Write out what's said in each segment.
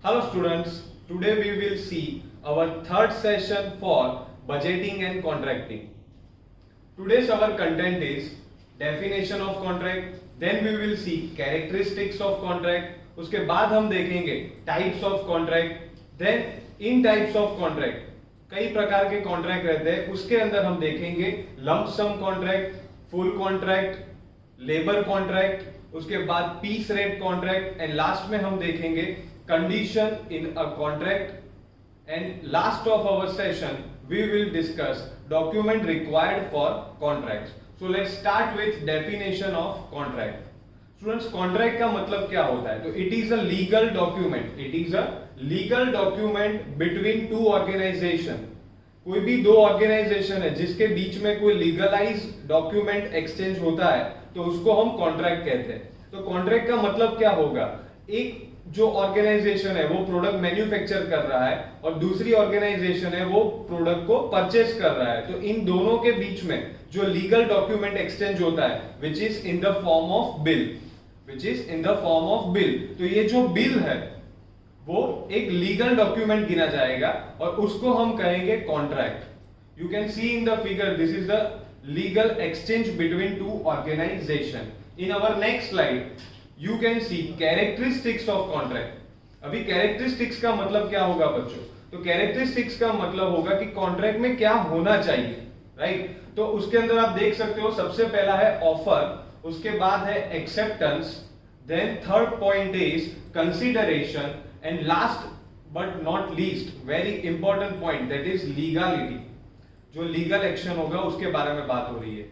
Hello students, today we will see our third session for budgeting and contracting. Today's our content is definition of contract, then we will see characteristics of contract, उसके बाद हम देखेंगे types of contract, then in types of contract कई प्रकार के contract रहते हैं, उसके अंदर हम देखेंगे lump sum contract, full contract, labour contract, उसके बाद piece rate contract and last में हम देखेंगे condition in a contract and last of our session we will discuss document required for contracts. So let's start with definition of contract. Students, contract का मतलब क्या होता है? तो it is a legal document, it is a legal document between two organisation. कोई भी दो organisation है जिसके बीच में कोई लीगलाइज डॉक्यूमेंट एक्सचेंज होता है तो उसको हम कॉन्ट्रैक्ट कहते हैं. तो कॉन्ट्रैक्ट का मतलब क्या होगा? एक जो ऑर्गेनाइजेशन है वो प्रोडक्ट मैन्युफैक्चर कर रहा है और दूसरी ऑर्गेनाइजेशन है वो प्रोडक्ट को परचेज कर रहा है, तो इन दोनों के बीच में जो लीगल डॉक्यूमेंट एक्सचेंज होता है which is in the form of bill, which is in the form of bill. तो ये जो बिल है वो एक लीगल डॉक्यूमेंट गिना जाएगा और उसको हम कहेंगे contract. You can see in the figure, this is the legal exchange between two organisation. In our next slide you can see characteristics of contract. अभी कैरेक्टरिस्टिक्स का मतलब क्या होगा बच्चों? तो कैरेक्टरिस्टिक्स का मतलब होगा कि कॉन्ट्रैक्ट में क्या होना चाहिए, राइट? तो उसके अंदर आप देख सकते हो सबसे पहला है ऑफर, उसके बाद है acceptance, then third point is consideration and last but not least very important point that is legality. जो लीगल एक्शन होगा उसके बारे में बात हो रही है.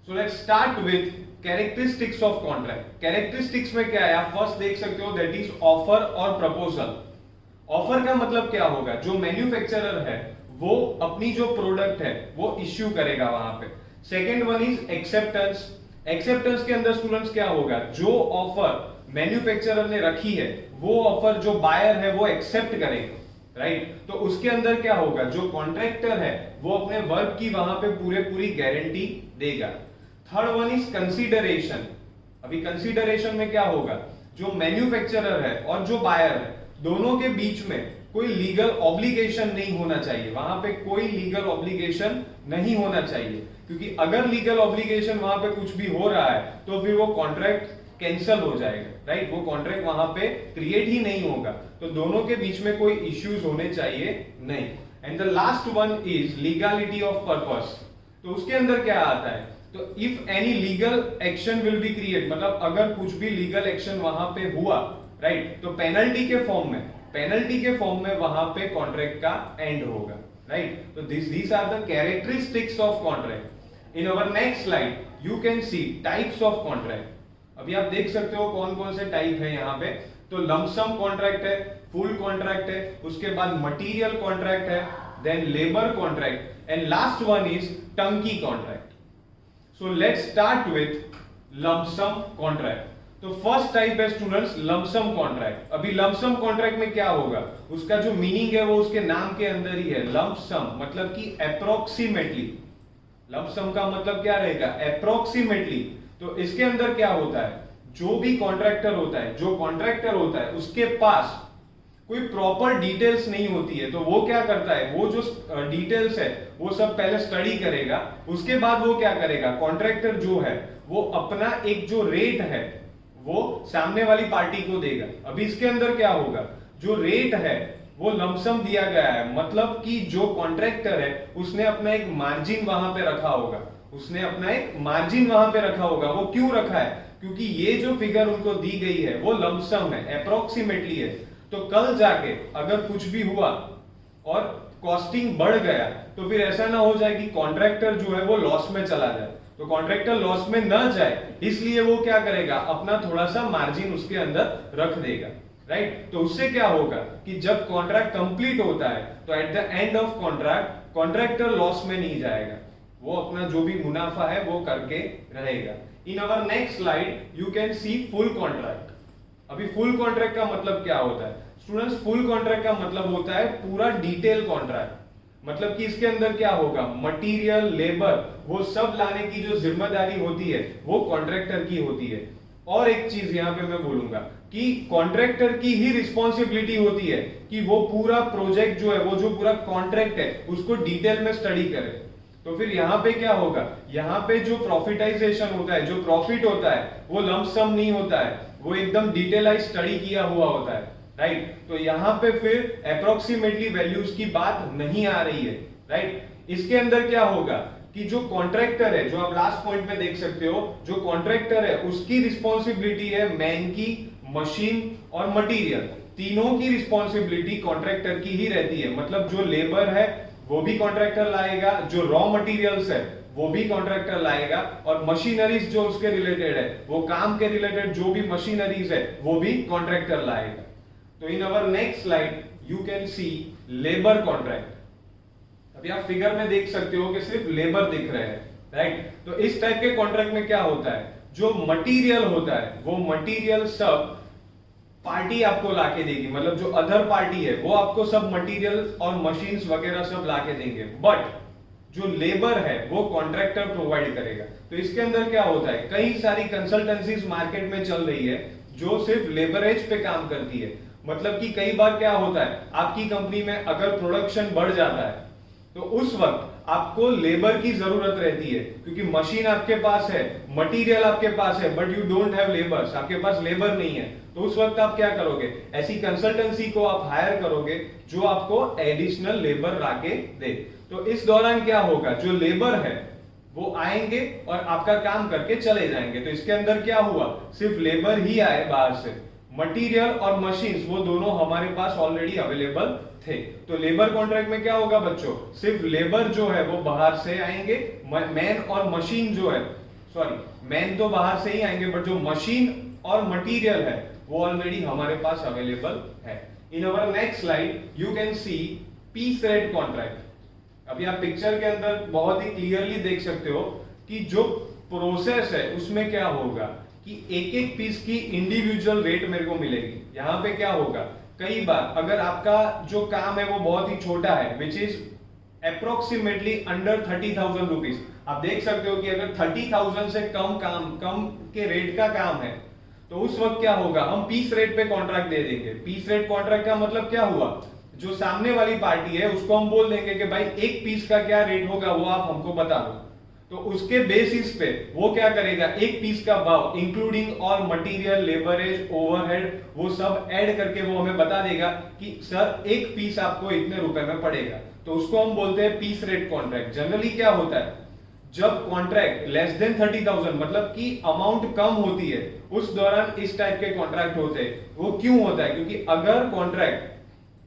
So let's start with characteristics of contract. Characteristics में क्या है आप फर्स्ट देख सकते हो, दैट इज ऑफर और प्रपोजल. ऑफर का मतलब क्या होगा? जो मैन्युफैक्चरर है वो अपनी जो प्रोडक्ट है वो इश्यू करेगा वहां पे. Second one is acceptance. Acceptance के अंदर स्टूडेंट्स क्या होगा? जो ऑफर मैन्युफैक्चरर ने रखी है वो ऑफर जो बायर है वो एक्सेप्ट करेगा, राइट? तो उसके अंदर क्या होगा? जो कॉन्ट्रैक्टर है वो अपने वर्क की वहां पे पूरी गारंटी देगा. Third one is consideration. अभी कंसीडरेशन में क्या होगा? जो मैन्युफैक्चरर है और जो बायर है दोनों के बीच में कोई लीगल ऑब्लिगेशन नहीं होना चाहिए. वहां पे कोई लीगल ऑब्लिगेशन नहीं होना चाहिए, क्योंकि अगर लीगल ऑब्लिगेशन वहां पे कुछ भी हो रहा है तो फिर वो कॉन्ट्रैक्ट कैंसिल हो जाएगा, राइट? वो कॉन्ट्रैक्ट वहां पे क्रिएट ही नहीं होगा. तो दोनों के बीच में कोई इश्यूज होने चाहिए नहीं. And the last one is legality of purpose. तो उसके अंदर क्या आता है? तो if any legal action will be create, मतलब अगर कुछ भी लीगल एक्शन वहां पे हुआ, राइट, तो पेनल्टी के फॉर्म में वहां पे कॉन्ट्रैक्ट का एंड होगा, राइट? तो these are the characteristics of contract. In our next slide you can see types of contract. अभी आप देख सकते हो कौन कौन से टाइप है यहाँ पे. तो लंप सम कॉन्ट्रैक्ट है, फुल कॉन्ट्रैक्ट है, उसके बाद मटीरियल कॉन्ट्रैक्ट है, then labour contract and last one is turnkey contract. So let's start with lump sum contract. तो फर्स्ट टाइप है स्टूडेंट्स लंप सम कॉन्ट्रैक्ट. अभी लंप सम कॉन्ट्रैक्ट में क्या होगा? उसका जो मीनिंग है वो उसके नाम के अंदर ही है. लंप सम मतलब कि अप्रोक्सीमेटली. लंप सम का मतलब क्या रहेगा? अप्रोक्सीमेटली. तो इसके अंदर क्या होता है? जो भी कॉन्ट्रैक्टर होता है, जो कॉन्ट्रैक्टर होता है उसके पास कोई प्रॉपर डिटेल्स नहीं होती है, तो वो क्या करता है? वो जो डिटेल्स है वो सब पहले स्टडी करेगा, उसके बाद वो क्या करेगा? कॉन्ट्रैक्टर जो है वो अपना एक जो रेट है वो सामने वाली पार्टी को देगा. अभी इसके अंदर क्या होगा? जो रेट है वो लमसम दिया गया है, मतलब कि जो कॉन्ट्रैक्टर है उसने अपना एक मार्जिन वहां पे रखा होगा. वो क्यों रखा है? क्योंकि ये जो फिगर उनको दी गई है वो लमसम है, अप्रोक्सीमेटली है. तो कल जाके अगर कुछ भी हुआ और कॉस्टिंग बढ़ गया तो फिर ऐसा ना हो जाए कि कॉन्ट्रैक्टर जो है वो लॉस में चला जाए. तो कॉन्ट्रैक्टर लॉस में न जाए इसलिए वो क्या करेगा? अपना थोड़ा सा मार्जिन उसके अंदर रख देगा, राइट? तो उससे क्या होगा कि जब कॉन्ट्रैक्ट कंप्लीट होता है तो at the end of contract contractor loss में नहीं जाएगा, वो अपना जो भी मुनाफा है वो करके रहेगा. In our next slide you can see full contract. अभी फुल कॉन्ट्रैक्ट का मतलब क्या होता है स्टूडेंट्स? फुल कॉन्ट्रैक्ट का मतलब होता है पूरा डिटेल कॉन्ट्रैक्ट. मतलब कि इसके अंदर क्या होगा? मटेरियल, लेबर, वो सब लाने की जो जिम्मेदारी होती है वो कॉन्ट्रैक्टर की होती है. और एक चीज यहाँ पे मैं बोलूंगा कि कॉन्ट्रैक्टर की ही रिस्पॉन्सिबिलिटी होती है कि वो पूरा प्रोजेक्ट जो है, वो जो पूरा कॉन्ट्रैक्ट है उसको डिटेल में स्टडी करे। तो फिर यहाँ पे क्या होगा, यहाँ पे जो प्रॉफिटाइजेशन होता है, जो प्रॉफिट होता है, वो लंप सम नहीं होता है, वो एकदम डिटेलाइज स्टडी किया हुआ होता है, राइट। तो यहाँ पे फिर अप्रोक्सीमेटली वैल्यूज की बात नहीं आ रही है, राइट। इसके अंदर क्या होगा कि जो कॉन्ट्रैक्टर है, जो आप लास्ट पॉइंट में देख सकते हो, जो कॉन्ट्रैक्टर है उसकी रिस्पॉन्सिबिलिटी है मैन की, मशीन और मटीरियल, तीनों की रिस्पॉन्सिबिलिटी कॉन्ट्रैक्टर की ही रहती है। मतलब जो लेबर है वो भी कॉन्ट्रैक्टर लाएगा, जो रॉ मटेरियल्स है वो भी कॉन्ट्रैक्टर लाएगा, और मशीनरीज जो उसके रिलेटेड है, वो काम के रिलेटेड जो भी मशीनरीज है वो भी कॉन्ट्रैक्टर लाएगा। तो in our next slide you can see labour contract. अभी आप फिगर में देख सकते हो कि सिर्फ लेबर दिख रहे हैं, राइट। तो इस टाइप के कॉन्ट्रैक्ट में क्या होता है, जो मटीरियल होता है वो मटीरियल सब पार्टी आपको लाके देगी, मतलब जो अदर पार्टी है वो आपको सब मटेरियल और मशीन्स वगैरह सब लाके देंगे, बट जो लेबर है वो कॉन्ट्रैक्टर प्रोवाइड करेगा। तो इसके अंदर क्या होता है, कई सारी कंसल्टेंसीज मार्केट में चल रही है जो सिर्फ लेबरेज पे काम करती है। मतलब कि कई बार क्या होता है, आपकी कंपनी में अगर प्रोडक्शन बढ़ जाता है तो उस वक्त आपको लेबर की जरूरत रहती है, क्योंकि मशीन आपके पास है, मटेरियल आपके पास है, but you don't have labours, आपके पास लेबर नहीं है। तो उस वक्त आप क्या करोगे, ऐसी कंसल्टेंसी को आप हायर करोगे जो आपको एडिशनल लेबर लाके दे। तो इस दौरान क्या होगा, जो लेबर है वो आएंगे और आपका काम करके चले जाएंगे। तो इसके अंदर क्या हुआ, सिर्फ लेबर ही आए बाहर से, मटेरियल और मशीन्स वो दोनों हमारे पास ऑलरेडी अवेलेबल थे। तो लेबर कॉन्ट्रैक्ट में क्या होगा बच्चों, सिर्फ लेबर जो है वो बाहर से आएंगे, मैन और मशीन जो है, सॉरी मैन तो बाहर से ही आएंगे, बट जो मशीन और मटेरियल है वो ऑलरेडी हमारे पास अवेलेबल है। In our next slide you can see piece rate contract. अभी आप पिक्चर के अंदर बहुत ही क्लियरली देख सकते हो कि जो प्रोसेस है उसमें क्या होगा कि एक एक पीस की इंडिविजुअल रेट मेरे को मिलेगी। यहां पे क्या होगा, कई बार अगर आपका जो काम है वो बहुत ही छोटा है, which is approximately under 30,000 rupees, आप देख सकते हो कि अगर 30,000 से कम के रेट का काम है तो उस वक्त क्या होगा, हम पीस रेट पे कॉन्ट्रैक्ट दे देंगे। पीस रेट कॉन्ट्रैक्ट का मतलब क्या हुआ, जो सामने वाली पार्टी है उसको हम बोल देंगे कि भाई एक पीस का क्या रेट होगा वो आप हमको बता दो। तो उसके बेसिस पे वो क्या करेगा, एक पीस का भाव इंक्लूडिंग ऑल मटेरियल, लेबरेज, ओवरहेड, वो सब ऐड करके वो हमें बता देगा कि सर एक पीस आपको इतने रुपए में पड़ेगा। तो उसको हम बोलते हैं पीस रेट कॉन्ट्रैक्ट। जनरली क्या होता है, जब कॉन्ट्रैक्ट लेस देन 30,000 मतलब कि अमाउंट कम होती है, उस दौरान इस टाइप के कॉन्ट्रैक्ट होते हैं। वो क्यों होता है, क्योंकि अगर कॉन्ट्रैक्ट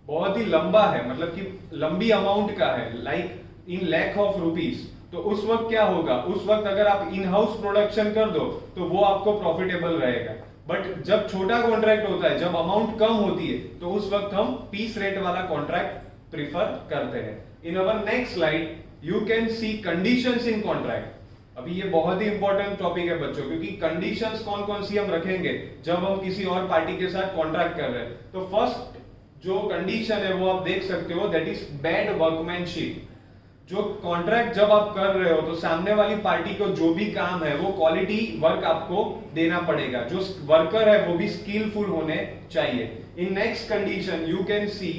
बहुत ही लंबा है, मतलब कि लंबी अमाउंट का है, like in lakh of rupees, तो उस वक्त क्या होगा, उस वक्त अगर आप इन हाउस प्रोडक्शन कर दो तो वो आपको प्रॉफिटेबल रहेगा। बट जब छोटा कॉन्ट्रैक्ट होता है, जब अमाउंट कम होती है, तो उस वक्त हम पीस रेट वाला कॉन्ट्रैक्ट प्रिफर करते हैं। In our next slide you can see conditions in contract. अभी ये बहुत ही इंपॉर्टेंट टॉपिक है बच्चों, क्योंकि कंडीशंस कौन कौन सी हम रखेंगे जब हम किसी और पार्टी के साथ कॉन्ट्रैक्ट कर रहे हैं। तो फर्स्ट जो कंडीशन है वो आप देख सकते हो, दैट इज बैड वर्कमैनशिप। जो कॉन्ट्रैक्ट जब आप कर रहे हो तो सामने वाली पार्टी को जो भी काम है वो क्वालिटी वर्क आपको देना पड़ेगा, जो वर्कर है वो भी स्किलफुल होने चाहिए। In next condition you can C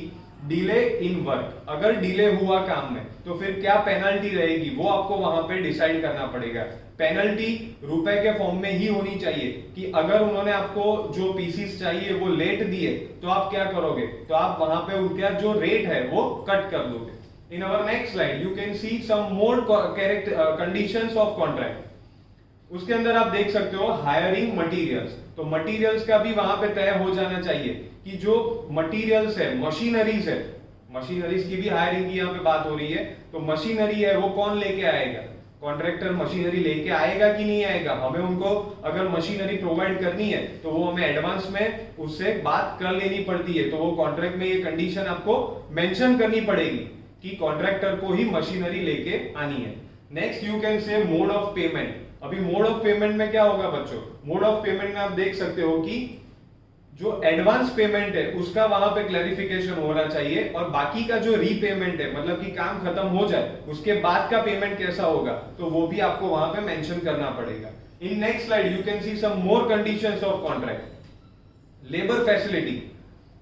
delay in work. अगर डिले हुआ काम में तो फिर क्या पेनल्टी रहेगी वो आपको वहां पे डिसाइड करना पड़ेगा। पेनल्टी रुपए के फॉर्म में ही होनी चाहिए कि अगर उन्होंने आपको जो पीसीस चाहिए वो लेट दिए तो आप क्या करोगे, तो आप वहां पे उनका जो रेट है वो कट कर दोगे। In our next slide, you can see some more conditions of contract. उसके अंदर आप देख सकते हो हायरिंग मटेरियल्स। तो मटेरियल्स का भी वहां पे तय हो जाना चाहिए कि जो मटेरियल्स है, मशीनरीज है, मशीनरीज की भी हायरिंग की यहाँ पे बात हो रही है। तो मशीनरी है वो कौन लेके आएगा, कॉन्ट्रैक्टर मशीनरी लेके आएगा कि नहीं आएगा। हमें उनको अगर मशीनरी प्रोवाइड करनी है तो वो हमें एडवांस में उससे बात कर लेनी पड़ती है। तो वो कॉन्ट्रैक्ट में ये कंडीशन आपको मेंशन करनी पड़ेगी कि कॉन्ट्रैक्टर को ही मशीनरी लेके आनी है। Next you can say mode of payment. अभी मोड ऑफ पेमेंट में क्या होगा बच्चों, मोड ऑफ पेमेंट में आप देख सकते हो कि जो एडवांस पेमेंट है उसका वहां पे क्लैरिफिकेशन होना चाहिए, और बाकी का जो रीपेमेंट है, मतलब कि काम खत्म हो जाए उसके बाद का पेमेंट कैसा होगा तो वो भी आपको वहां पे मेंशन करना पड़ेगा। In next slide, you can see some more conditions of contract. Labor facility.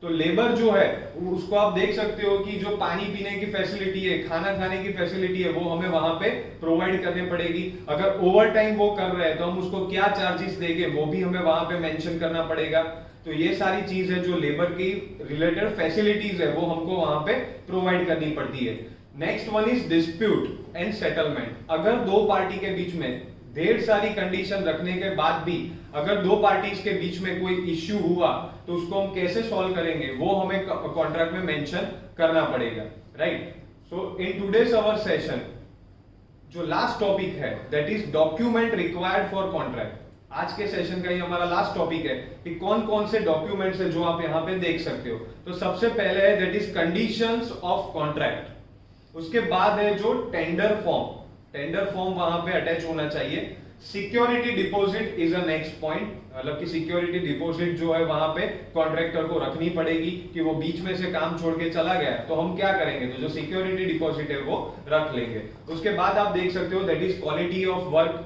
तो लेबर जो है उसको आप देख सकते हो कि जो पानी पीने की फैसिलिटी है, खाना खाने की फैसिलिटी है, वो हमें वहां पे प्रोवाइड करने पड़ेगी। अगर ओवर टाइम वो कर रहे हैं तो हम उसको क्या चार्जेस देंगे वो भी हमें वहां पे मेंशन करना पड़ेगा। तो ये सारी चीज है जो लेबर की रिलेटेड फैसिलिटीज है वो हमको वहां पे प्रोवाइड करनी पड़ती है। Next one is dispute and settlement. अगर दो पार्टी के बीच में ढेर सारी कंडीशन रखने के बाद भी अगर दो पार्टीज के बीच में कोई इश्यू हुआ तो उसको हम कैसे सॉल्व करेंगे वो हमें कॉन्ट्रैक्ट में मेंशन करना पड़ेगा, right. So in today's our session जो लास्ट टॉपिक है that is document required for contract. आज के सेशन का ही हमारा लास्ट टॉपिक है कि कौन कौन से डॉक्यूमेंट्स है जो आप यहाँ पे देख सकते हो। तो सबसे पहले है that is conditions of contract. उसके बाद है जो टेंडर फॉर्म, टेंडर फॉर्म वहां पे अटैच होना चाहिए। Security deposit is a next point, मतलब कि सिक्योरिटी डिपॉजिट जो है वहां पे कॉन्ट्रैक्टर को रखनी पड़ेगी कि वो बीच में से काम छोड़ के चला गया तो हम क्या करेंगे, तो जो सिक्योरिटी डिपॉजिट है वो रख लेंगे। उसके बाद आप देख सकते हो that is quality of work.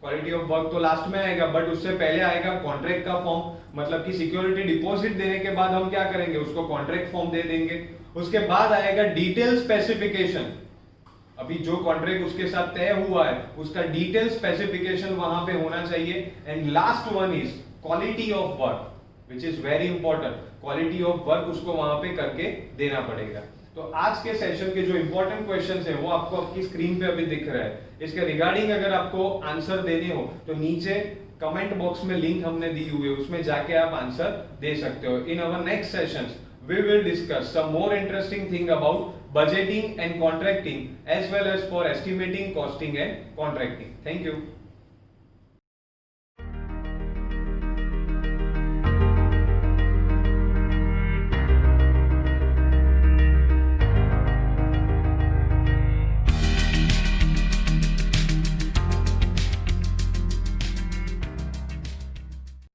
Quality of work तो लास्ट में आएगा, बट उससे पहले आएगा कॉन्ट्रैक्ट का फॉर्म, मतलब कि सिक्योरिटी डिपॉजिट देने के बाद हम क्या करेंगे, उसको कॉन्ट्रैक्ट फॉर्म दे देंगे। उसके बाद आएगा डिटेल स्पेसिफिकेशन। अभी जो कॉन्ट्रैक्ट उसके साथ तय हुआ है उसका डिटेल स्पेसिफिकेशन वहां पे होना चाहिए। And last one is quality of work which is very important. Quality of work उसको वहां पे करके देना पड़ेगा। तो आज के सेशन के जो इंपॉर्टेंट क्वेश्चंस हैं वो आपको आपकी स्क्रीन पे अभी दिख रहा है। इसके रिगार्डिंग अगर आपको आंसर देने हो तो नीचे कमेंट बॉक्स में लिंक हमने दी हुई है, उसमें जाके आप आंसर दे सकते हो। In our next sessions we will discuss some more interesting thing about budgeting and contracting as well as for estimating, costing and contracting. Thank you.